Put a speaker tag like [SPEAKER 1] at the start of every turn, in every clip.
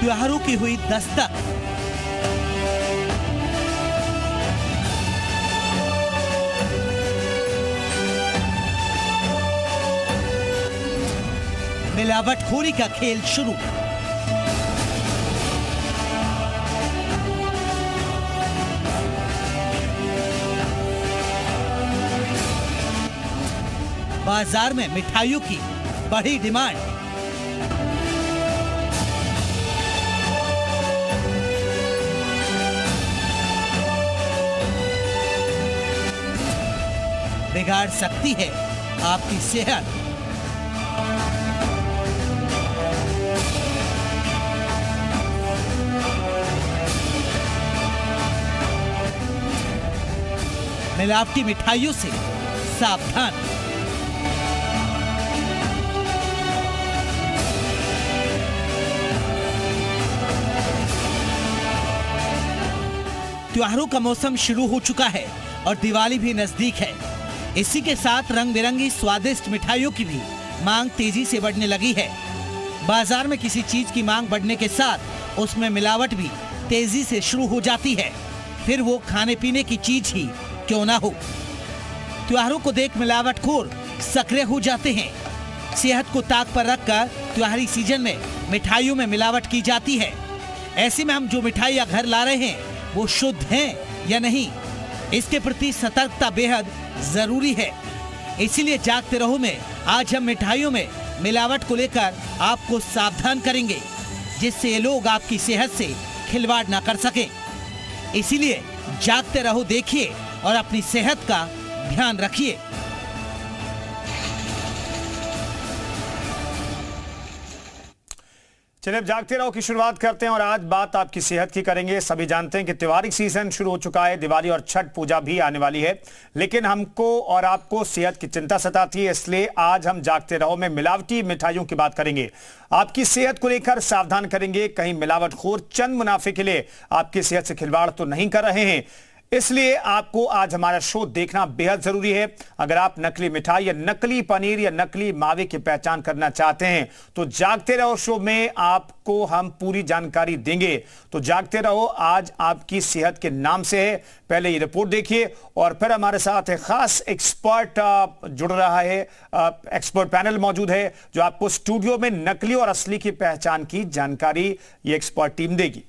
[SPEAKER 1] त्योहारों की हुई दस्तक। मिलावटखोरी का खेल शुरू। बाजार में मिठाइयों की बड़ी डिमांड। बिगाड़ सकती है आपकी सेहत। मिलावटी मिठाइयों से सावधान। त्योहारों का मौसम शुरू हो चुका है और दिवाली भी नजदीक है। इसी के साथ रंग बिरंगी स्वादिष्ट मिठाइयों की भी मांग तेजी से बढ़ने लगी है। बाजार में किसी चीज की मांग बढ़ने के साथ उसमें मिलावट भी तेजी से शुरू हो जाती है, फिर वो खाने पीने की चीज ही क्यों ना हो। त्योहारों को देख मिलावटखोर सक्रिय हो जाते हैं। सेहत को ताक पर रखकर त्योहारी सीजन में मिठाइयों में मिलावट की जाती है। ऐसे में हम जो मिठाइयां घर ला रहे हैं वो शुद्ध हैं या नहीं, इसके प्रति सतर्कता बेहद जरूरी है। इसीलिए जागते रहो में आज हम मिठाइयों में मिलावट को लेकर आपको सावधान करेंगे, जिससे ये लोग आपकी सेहत से खिलवाड़ ना कर सकें। इसीलिए जागते रहो देखिए और अपनी सेहत का ध्यान रखिए।
[SPEAKER 2] चलिए अब जागते रहो की शुरुआत करते हैं और आज बात आपकी सेहत की करेंगे। सभी जानते हैं कि त्योहारी सीजन शुरू हो चुका है, दिवाली और छठ पूजा भी आने वाली है, लेकिन हमको और आपको सेहत की चिंता सताती है। इसलिए आज हम जागते रहो में मिलावटी मिठाइयों की बात करेंगे, आपकी सेहत को लेकर सावधान करेंगे। कहीं मिलावटखोर चंद मुनाफे के लिए आपकी सेहत से खिलवाड़ तो नहीं कर रहे हैं। इसलिए आपको आज हमारा शो देखना बेहद जरूरी है। अगर आप नकली मिठाई या नकली पनीर या नकली मावे की पहचान करना चाहते हैं तो जागते रहो शो में आपको हम पूरी जानकारी देंगे। तो जागते रहो आज आपकी सेहत के नाम से है। पहले ये रिपोर्ट देखिए और फिर हमारे साथ एक खास एक्सपर्ट जुड़ रहा है। एक्सपर्ट पैनल मौजूद है जो आपको स्टूडियो में नकली और असली की पहचान की जानकारी ये एक्सपर्ट टीम देगी।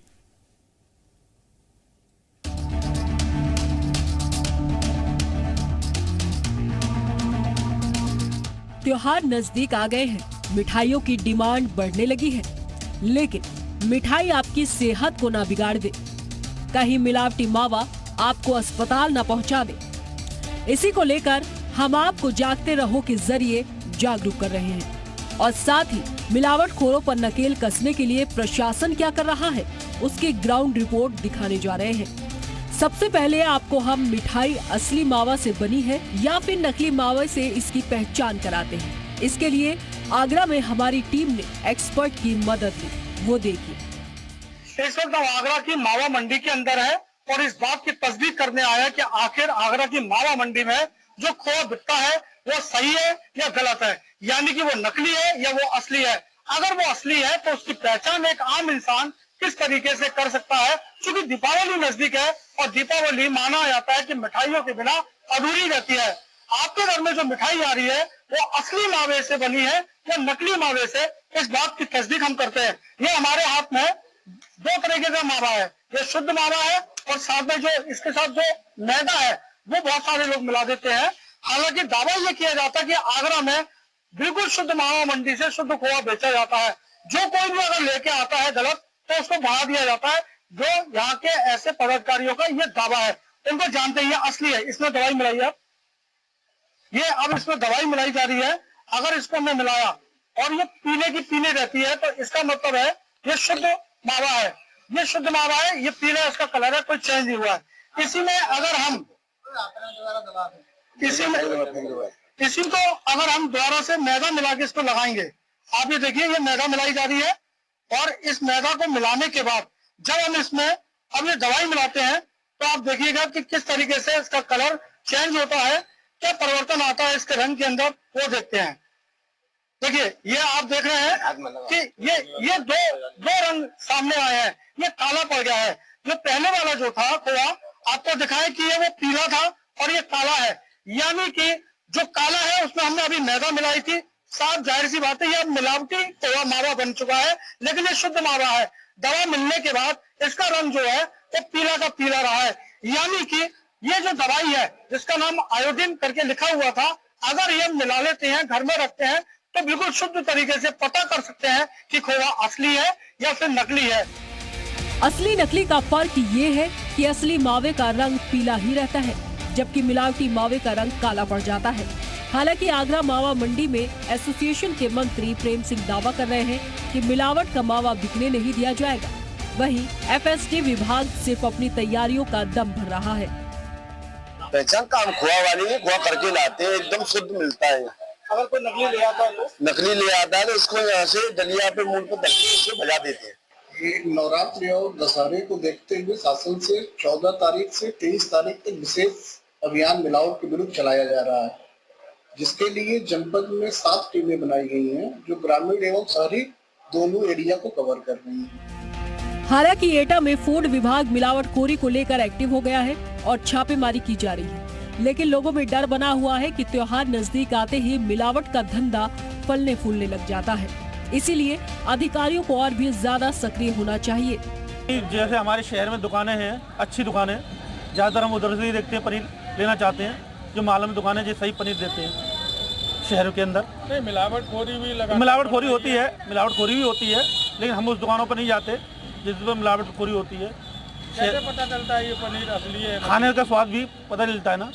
[SPEAKER 3] त्योहार नजदीक आ गए हैं, मिठाइयों की डिमांड बढ़ने लगी है, लेकिन मिठाई आपकी सेहत को ना बिगाड़ दे, कहीं मिलावटी मावा आपको अस्पताल ना पहुंचा दे। इसी को लेकर हम आपको जागते रहो के जरिए जागरूक कर रहे हैं और साथ ही मिलावटखोरों पर नकेल कसने के लिए प्रशासन क्या कर रहा है उसकी ग्राउंड रिपोर्ट दिखाने जा रहे हैं। सबसे पहले आपको हम मिठाई असली मावा से बनी है या फिर नकली मावा से इसकी पहचान कराते हैं। इसके लिए आगरा में हमारी टीम ने एक्सपर्ट की मदद ली, वो देखिए।
[SPEAKER 4] इस वक्त आगरा की मावा मंडी के अंदर है और इस बात की तस्दीक करने आया कि आखिर आगरा की मावा मंडी में जो खोआ बिकता है वो सही है या गलत है, यानी कि वो नकली है या वो असली है। अगर वो असली है तो उसकी पहचान एक आम इंसान किस तरीके से कर सकता है। क्योंकि दीपावली नजदीक है और दीपावली माना जाता है कि मिठाइयों के बिना अधूरी रहती है। आपके घर में जो मिठाई आ रही है वो असली मावे से बनी है या नकली मावे से, इस बात की तस्दीक हम करते हैं। ये हमारे हाथ में दो तरीके का मावा है, ये शुद्ध मावा है और साथ में जो इसके साथ जो मैदा है वो बहुत सारे लोग मिला देते हैं। हालांकि दावा ये किया जाता है कि आगरा में बिल्कुल शुद्ध मावा मंडी से शुद्ध खोआ बेचा जाता है। जो कोई भी अगर लेके आता है गलत तो उसको बढ़ा दिया जाता है। जो यहाँ के ऐसे पदाधिकारियों का ये दावा है, उनको जानते हैं ये असली है, इसमें दवाई मिलाई है, ये अब इसमें दवाई मिलाई जा रही है। अगर इसको हमने मिलाया और ये पीने की पीने रहती है तो इसका मतलब है ये शुद्ध मावा है, ये शुद्ध मावा है, ये पीले इसका कलर है, कोई चेंज नहीं हुआ है। इसी में अगर हम इसी को अगर हम दोबारा से मैदा मिला के इसको लगाएंगे, आप ये देखिए ये मैदा मिलाई जा रही है और इस मैदा को मिलाने के बाद जब हम इसमें अब ये दवाई मिलाते हैं तो आप देखिएगा कि किस तरीके से इसका कलर चेंज होता है, क्या परिवर्तन आता है इसके रंग के अंदर, वो देखते हैं। देखिए ये आप देख रहे हैं कि ये दो रंग सामने आए हैं, ये काला पड़ गया है। जो पहले वाला जो था खोआ आपको दिखाया कि ये वो पीला था और ये काला है, यानी कि जो काला है उसमें हमने अभी मैदा मिलाई थी। साफ जाहिर सी बात है ये अब मिलावटी खोआ मावा बन चुका है, लेकिन ये शुद्ध मावा है। दवा मिलने के बाद इसका रंग जो है वो पीला का पीला रहा है, यानी कि ये जो दवाई है जिसका नाम आयोडीन करके लिखा हुआ था, अगर ये मिला लेते हैं, घर में रखते हैं, तो बिल्कुल शुद्ध तरीके से पता कर सकते हैं कि खोआ असली है या फिर नकली है।
[SPEAKER 3] असली नकली का फर्क ये है कि असली मावे का रंग पीला ही रहता है, जबकि मिलावटी मावे का रंग काला पड़ जाता है। हालांकि आगरा मावा मंडी में एसोसिएशन के मंत्री प्रेम सिंह दावा कर रहे हैं कि मिलावट का मावा बिकने नहीं दिया जाएगा। वहीं एफएसटी विभाग सिर्फ अपनी तैयारियों का दम भर रहा है।
[SPEAKER 5] पहचान का हम खोआ वाली है, खोआ करके लाते हैं, एकदम शुद्ध मिलता है।
[SPEAKER 4] अगर कोई नकली ले आता है
[SPEAKER 5] तो उसको यहाँ से डलिया पे मुंह पे धक्के बजा देते हैं।
[SPEAKER 6] ये नवरात्रि और दशहरे को देखते हुए शासन से 14 तारीख से 23 तारीख तक विशेष अभियान मिलावट के विरुद्ध चलाया जा रहा है, जिसके लिए जनपद में 7 टीमें बनाई गई हैं, जो ग्रामीण एवं शहरी दोनों एरिया को कवर कर रही हैं।
[SPEAKER 3] हालांकि एटा में फूड विभाग मिलावटखोरी को लेकर एक्टिव हो गया है और छापेमारी की जा रही है, लेकिन लोगों में डर बना हुआ है कि त्योहार नजदीक आते ही मिलावट का धंधा फलने फूलने लग जाता है। इसीलिए अधिकारियों को और भी ज्यादा सक्रिय होना चाहिए।
[SPEAKER 7] जैसे हमारे शहर में दुकानें हैं, अच्छी दुकानें, ज्यादातर हम उधर से ही देखते हैं, पनीर लेना चाहते हैं। जो मालूम दुकानें जो सही पनीर देते हैं शहरों के अंदर। नहीं, मिलावटखोरी भी होती है, लेकिन हम उस दुकानों पर नहीं जाते जिस पर मिलावटखोरी होती है।
[SPEAKER 8] कैसे पता चलता है ये पनीर असली है?
[SPEAKER 7] खाने का स्वाद भी पता चलता है ना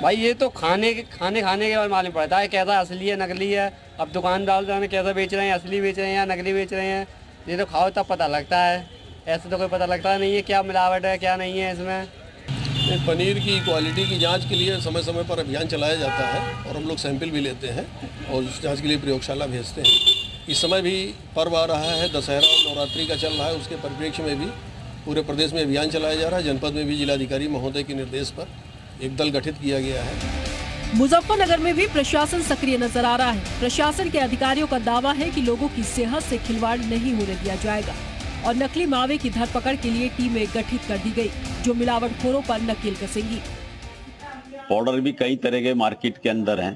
[SPEAKER 8] भाई, ये तो खाने के बाद मालूम पड़ता है कैसा असली है नकली है। अब दुकानदार जाने कैसा बेच रहे हैं, असली बेच रहे हैं या नकली बेच रहे हैं, ये तो खाओ तब पता लगता है। ऐसे तो कोई पता लगता नहीं है क्या मिलावट है क्या नहीं है इसमें।
[SPEAKER 9] पनीर की क्वालिटी की जांच के लिए समय समय पर अभियान चलाया जाता है और हम लोग सैंपल भी लेते हैं और उस जांच के लिए प्रयोगशाला भेजते हैं। इस समय भी पर्व आ रहा है, दशहरा और नवरात्रि का चल रहा है, उसके परिप्रेक्ष्य में भी पूरे प्रदेश में अभियान चलाया जा रहा है। जनपद में भी जिलाधिकारी महोदय के निर्देश पर एक दल गठित किया गया है।
[SPEAKER 3] मुजफ्फरनगर में भी प्रशासन सक्रिय नजर आ रहा है। प्रशासन के अधिकारियों का दावा है कि लोगों की सेहत से खिलवाड़ नहीं होने दिया जाएगा और नकली मावे की धरपकड़ के लिए टीमें गठित कर दी गई, जो मिलावटखोरों पर नकेल कसेंगी।
[SPEAKER 10] पाउडर भी कई तरह के मार्केट के अंदर हैं।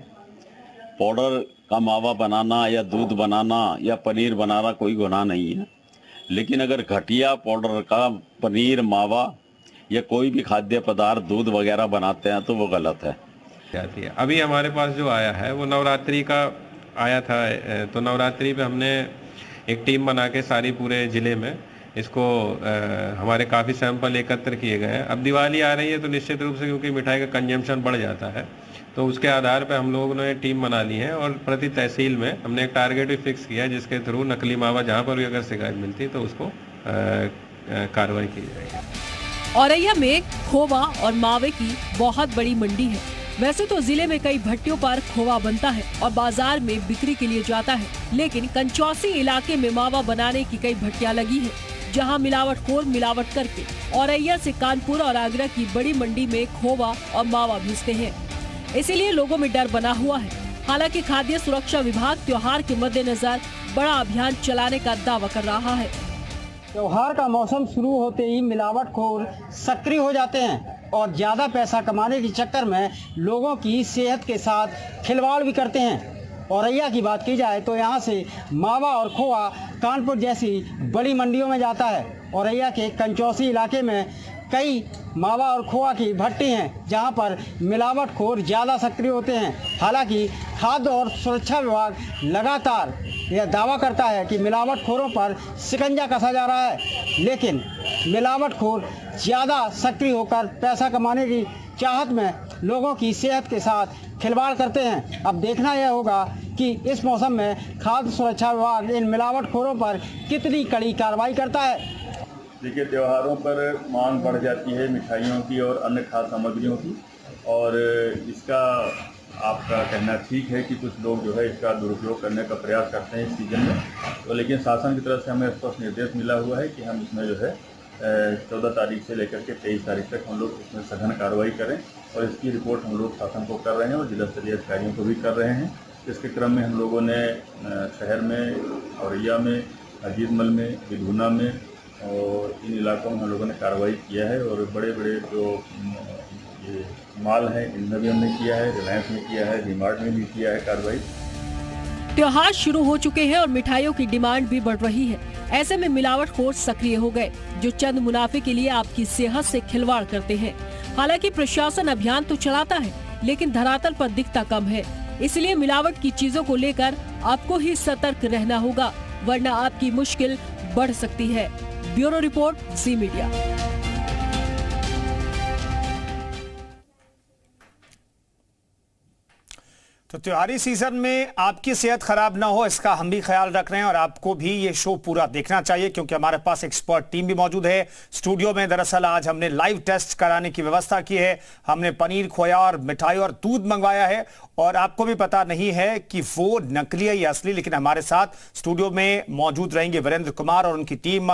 [SPEAKER 10] पाउडर का मावा बनाना या दूध बनाना या पनीर बनाना कोई गुनाह नहीं है, लेकिन अगर घटिया पाउडर का पनीर, मावा या कोई भी खाद्य पदार्थ, दूध वगैरह बनाते हैं तो वो गलत है।
[SPEAKER 11] अभी हमारे पास जो आया है वो नवरात्रि का आया था, तो नवरात्रि पे हमने एक टीम बना के सारी पूरे ज़िले में इसको हमारे काफ़ी सैंपल एकत्र किए गए हैं। अब दिवाली आ रही है तो निश्चित रूप से क्योंकि मिठाई का कंजम्पशन बढ़ जाता है, तो उसके आधार पे हम लोगों ने टीम बना ली है और प्रति तहसील में हमने एक टारगेट भी फिक्स किया है, जिसके थ्रू नकली मावा जहाँ पर भी अगर शिकायत मिलती है तो उसको कार्रवाई की जाएगी।
[SPEAKER 3] औरैया में खोवा और मावे की बहुत बड़ी मंडी है। वैसे तो जिले में कई भट्टियों पर खोवा बनता है और बाजार में बिक्री के लिए जाता है, लेकिन कंचौसी इलाके में मावा बनाने की कई भट्टियां लगी हैं, जहां मिलावटखोर मिलावट करके औरैया से कानपुर और आगरा की बड़ी मंडी में खोवा और मावा भेजते हैं। इसीलिए लोगों में डर बना हुआ है। हालांकि खाद्य सुरक्षा विभाग त्योहार के मद्देनजर बड़ा अभियान चलाने का दावा कर रहा है।
[SPEAKER 12] त्योहार का मौसम शुरू होते ही मिलावटखोर सक्रिय हो जाते हैं और ज्यादा पैसा कमाने के चक्कर में लोगों की सेहत के साथ खिलवाड़ भी करते हैं। औरैया की बात की जाए तो यहाँ से मावा और खोआ कानपुर जैसी बड़ी मंडियों में जाता है। औरैया के कंचौसी इलाके में कई मावा और खोआ की भट्टी हैं, जहाँ पर मिलावटखोर ज़्यादा सक्रिय होते हैं। हालांकि खाद्य और सुरक्षा विभाग लगातार यह दावा करता है कि मिलावटखोरों पर शिकंजा कसा जा रहा है, लेकिन मिलावटखोर ज़्यादा सक्रिय होकर पैसा कमाने की चाहत में लोगों की सेहत के साथ खिलवाड़ करते हैं। अब देखना यह होगा कि इस मौसम में खाद्य सुरक्षा विभाग इन मिलावटखोरों पर कितनी कड़ी कार्रवाई करता है।
[SPEAKER 13] देखिए, त्योहारों पर मांग बढ़ जाती है मिठाइयों की और अन्य खाद्य सामग्रियों की, और इसका आपका कहना ठीक है कि कुछ लोग जो है इसका दुरुपयोग करने का प्रयास करते हैं इस सीजन में, तो लेकिन शासन की तरफ से हमें स्पष्ट निर्देश मिला हुआ है कि हम इसमें जो है 14 तारीख से लेकर के 23 तारीख तक हम लोग इसमें सघन कार्रवाई करें और इसकी रिपोर्ट हम लोग शासन को कर रहे हैं और जिला स्तरीय अधिकारियों को भी कर रहे हैं। इसके क्रम में हम लोगों ने शहर में, औरैया में, अजीतमल में, विधुना में और इन इलाकों में हम लोगों ने कार्रवाई किया है। और बड़े बड़े जो ये माल हैं इनमें भी हमने किया है, रिलायंस में किया है, डी-मार्ट में भी किया है कार्रवाई।
[SPEAKER 3] त्योहार शुरू हो चुके हैं और मिठाइयों की डिमांड भी बढ़ रही है। ऐसे में मिलावटखोर सक्रिय हो गए, जो चंद मुनाफे के लिए आपकी सेहत से खिलवाड़ करते हैं। हालांकि प्रशासन अभियान तो चलाता है, लेकिन धरातल पर दिखता कम है। इसलिए मिलावट की चीजों को लेकर आपको ही सतर्क रहना होगा, वरना आपकी मुश्किल बढ़ सकती है। ब्यूरो रिपोर्ट, जी मीडिया।
[SPEAKER 2] तो त्योहारी सीजन में आपकी सेहत खराब ना हो, इसका हम भी ख्याल रख रहे हैं और आपको भी ये शो पूरा देखना चाहिए, क्योंकि हमारे पास एक्सपर्ट टीम भी मौजूद है स्टूडियो में। दरअसल आज हमने लाइव टेस्ट कराने की व्यवस्था की है। हमने पनीर, खोया और मिठाई और दूध मंगवाया है, और आपको भी पता नहीं है कि वो नकली है या असली, लेकिन हमारे साथ स्टूडियो में मौजूद रहेंगे वीरेंद्र कुमार और उनकी टीम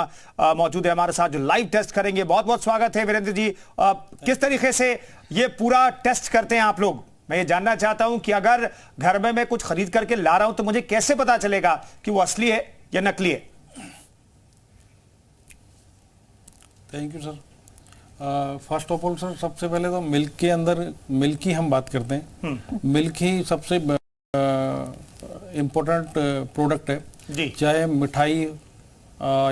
[SPEAKER 2] मौजूद है हमारे साथ, जो लाइव टेस्ट करेंगे। बहुत बहुत स्वागत है वीरेंद्र जी। किस तरीके से ये पूरा टेस्ट करते हैं आप लोग? मैं ये जानना चाहता हूं कि अगर घर में मैं कुछ खरीद करके ला रहा हूं तो मुझे कैसे पता चलेगा कि वो असली है या नकली है?
[SPEAKER 14] Thank you sir. First of all sir, सबसे पहले तो मिल्क के अंदर मिल्क की हम बात करते हैं। मिल्क ही सबसे इम्पोर्टेंट प्रोडक्ट है जी। चाहे मिठाई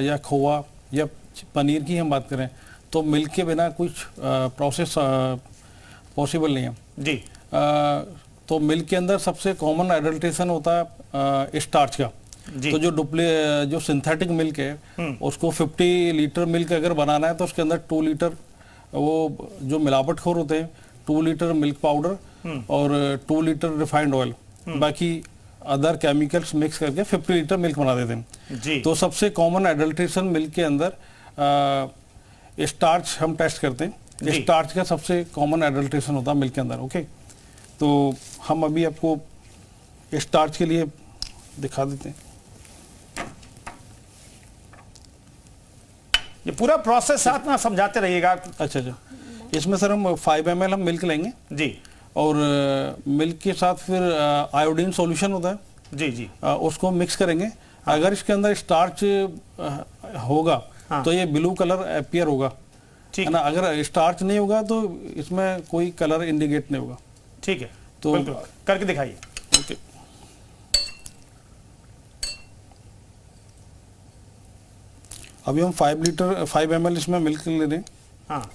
[SPEAKER 14] या खोआ या पनीर की हम बात करें तो मिल्क के बिना कुछ प्रोसेस पॉसिबल नहीं है जी। तो मिल्क के अंदर सबसे कॉमन एडल्ट्रेशन होता है स्टार्च का। तो जो सिंथेटिक मिल्क है उसको 50 लीटर मिल्क अगर बनाना है तो उसके अंदर 2 लीटर वो जो मिलावटखोर होते हैं 2 लीटर मिल्क पाउडर और 2 लीटर रिफाइंड ऑयल, बाकी अदर केमिकल्स मिक्स करके 50 लीटर मिल्क बना देते हैं जी। तो सबसे कॉमन एडल्ट्रेशन मिल्क के अंदर स्टार्च हम टेस्ट करते हैं। स्टार्च का सबसे कॉमन एडल्ट्रेशन होता है मिल्क के अंदर। ओके, तो हम अभी आपको स्टार्च के लिए दिखा देते हैं।
[SPEAKER 2] ये पूरा प्रोसेस साथ में समझाते रहिएगा।
[SPEAKER 14] अच्छा, इसमें सर हम 5 ml हम मिल्क लेंगे जी, और मिल्क के साथ फिर आयोडीन सॉल्यूशन होता है जी जी, उसको मिक्स करेंगे। अगर इसके अंदर स्टार्च होगा तो ये ब्लू कलर अपीयर होगा, ठीक है ना। अगर स्टार्च नहीं होगा तो इसमें कोई कलर इंडिकेट नहीं होगा।
[SPEAKER 2] ठीक है, तो करके दिखाइए।
[SPEAKER 14] ओके, अभी हम 5 ml इसमें मिल्क ले रहे हैं। हाँ,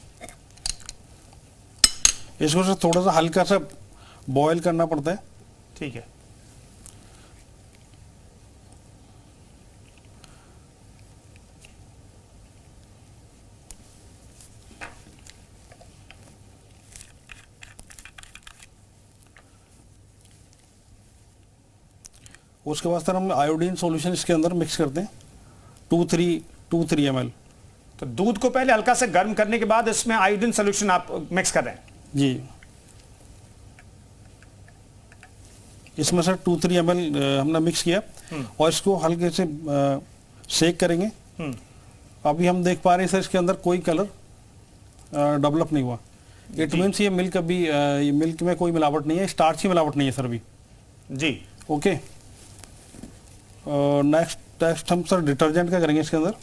[SPEAKER 14] इसको से थोड़ा सा हल्का सा बॉयल करना पड़ता है।
[SPEAKER 2] ठीक है,
[SPEAKER 14] उसके बाद सर हम आयोडीन सॉल्यूशन इसके अंदर मिक्स करते हैं 2-3 ml।
[SPEAKER 2] तो दूध को पहले हल्का से गर्म करने के बाद इसमें आयोडीन सॉल्यूशन आप मिक्स कर रहे हैं
[SPEAKER 14] जी। इसमें सर 2-3 ml हमने मिक्स किया और इसको हल्के से शेक करेंगे। अभी हम देख पा रहे हैं सर इसके अंदर कोई कलर डेवलप नहीं हुआ। इट मीन्स ये मिल्क अभी मिल्क में कोई मिलावट नहीं है, स्टार्च की मिलावट नहीं है सर अभी जी। ओके, नेक्स्ट टेस्ट हम सर डिटर्जेंट का करेंगे इसके अंदर।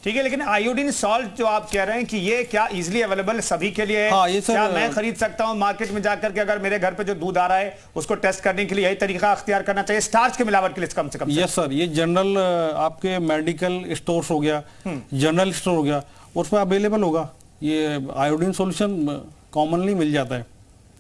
[SPEAKER 2] ठीक है, लेकिन आयोडीन सॉल्ट जो आप कह रहे हैं कि ये क्या इजीली अवेलेबल सभी के लिए है?
[SPEAKER 14] हाँ, ये सर,
[SPEAKER 2] क्या मैं खरीद सकता हूं मार्केट में जाकर के? अगर मेरे घर पे जो दूध आ रहा है उसको टेस्ट करने के लिए यही तरीका अख्तियार करना चाहिए स्टार्च की मिलावट के लिए कम से कम?
[SPEAKER 14] यस सर, ये जनरल आपके मेडिकल स्टोर्स हो गया, जनरल स्टोर हो गया, उसमें अवेलेबल होगा। ये आयोडीन सॉल्यूशन कॉमनली मिल जाता है।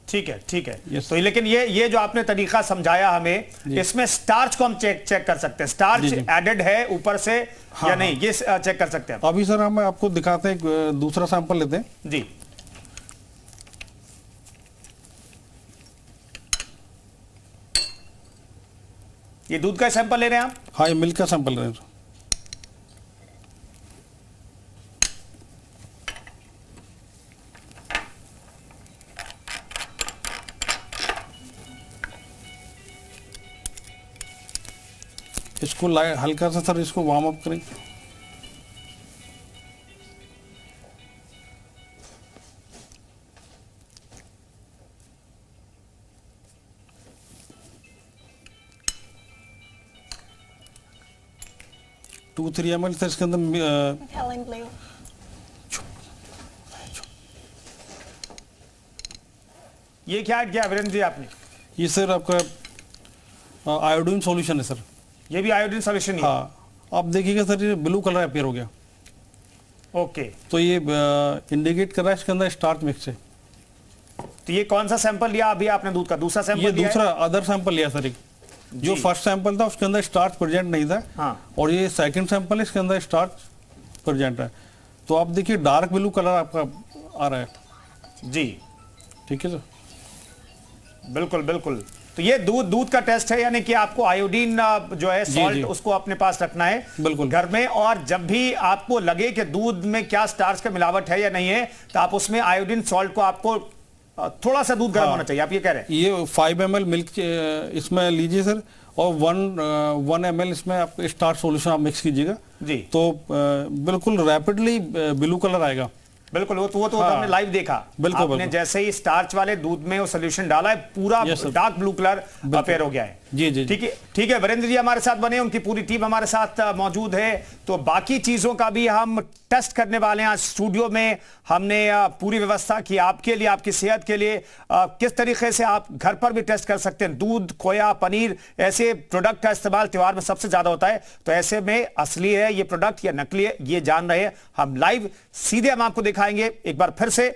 [SPEAKER 2] ठीक है, ठीक है। तो लेकिन ये जो आपने तरीका समझाया हमें, इसमें स्टार्च को हम चेक कर सकते हैं, स्टार्च एडेड है ऊपर से या नहीं, ये चेक कर सकते हैं।
[SPEAKER 14] अभी सर हम आपको दिखाते हैं, दूसरा सैंपल लेते हैं
[SPEAKER 2] जी। ये दूध का सैंपल ले रहे हैं आप?
[SPEAKER 14] हाँ, ये मिल्क का सैंपल ले रहे हैं। इसको हल्का सा सर इसको वार्म अप करें। 2-3 ml से इसके अंदर
[SPEAKER 2] ये क्या ऐड किया वीरेंद्र जी आपने?
[SPEAKER 14] ये सर आपका आयोडीन सॉल्यूशन है सर।
[SPEAKER 2] ये भी आयोडीन सॉल्यूशन ही है?
[SPEAKER 14] हाँ, आप देखिएगा सर ये ब्लू कलर अपीयर हो गया।
[SPEAKER 2] ओके,
[SPEAKER 14] तो ये इंडिकेट कर रहा है इसके अंदर स्टार्च मिक्स है।
[SPEAKER 2] तो ये कौन सा सैंपल लिया अभी आपने दूध का? दूसरा सैंपल?
[SPEAKER 14] ये दूसरा अदर सैंपल लिया सर। एक जो फर्स्ट सैंपल था उसके अंदर स्टार्च प्रेजेंट नहीं था।
[SPEAKER 2] हाँ।
[SPEAKER 14] और ये सेकंड सैंपल है, इसके अंदर स्टार्च प्रेजेंट है। तो आप देखिए डार्क ब्लू कलर आपका आ रहा है
[SPEAKER 2] जी।
[SPEAKER 14] ठीक है सर,
[SPEAKER 2] बिल्कुल बिल्कुल। तो ये दूध का टेस्ट है, यानी कि आपको आयोडीन जो है सॉल्ट उसको अपने पास रखना है
[SPEAKER 14] बिल्कुल
[SPEAKER 2] घर में, और जब भी आपको लगे कि दूध में क्या स्टार्च का मिलावट है या नहीं है, तो आप उसमें आयोडीन सॉल्ट को आपको थोड़ा सा दूध गर्म होना चाहिए, आप ये कह रहे हैं?
[SPEAKER 14] ये 5 ml मिल्क इसमें लीजिए सर, और 1 ml इसमें आप स्टार्च सॉल्यूशन आप मिक्स कीजिएगा
[SPEAKER 2] जी।
[SPEAKER 14] तो बिल्कुल रैपिडली ब्लू कलर आएगा।
[SPEAKER 2] बिल्कुल, वो तो हमने लाइव देखा।
[SPEAKER 14] बिल्कुल,
[SPEAKER 2] आपने जैसे ही स्टार्च वाले दूध में वो सोल्यूशन डाला है, पूरा डार्क ब्लू कलर अपेयर हो गया है।
[SPEAKER 14] जी जी,
[SPEAKER 2] ठीक है। वीरेंद्र जी हमारे साथ बने, उनकी पूरी टीम हमारे साथ मौजूद है। तो बाकी चीजों का भी हम टेस्ट करने वाले हैं। आज स्टूडियो में हमने पूरी व्यवस्था की आपके लिए, आपकी सेहत के लिए। किस तरीके से आप घर पर भी टेस्ट कर सकते हैं। दूध, खोया, पनीर, ऐसे प्रोडक्ट का इस्तेमाल त्योहार में सबसे ज्यादा होता है। तो ऐसे में असली है ये प्रोडक्ट या नकली है, ये जान रहे हैं हम लाइव। सीधे हम आपको दिखाएंगे एक बार फिर से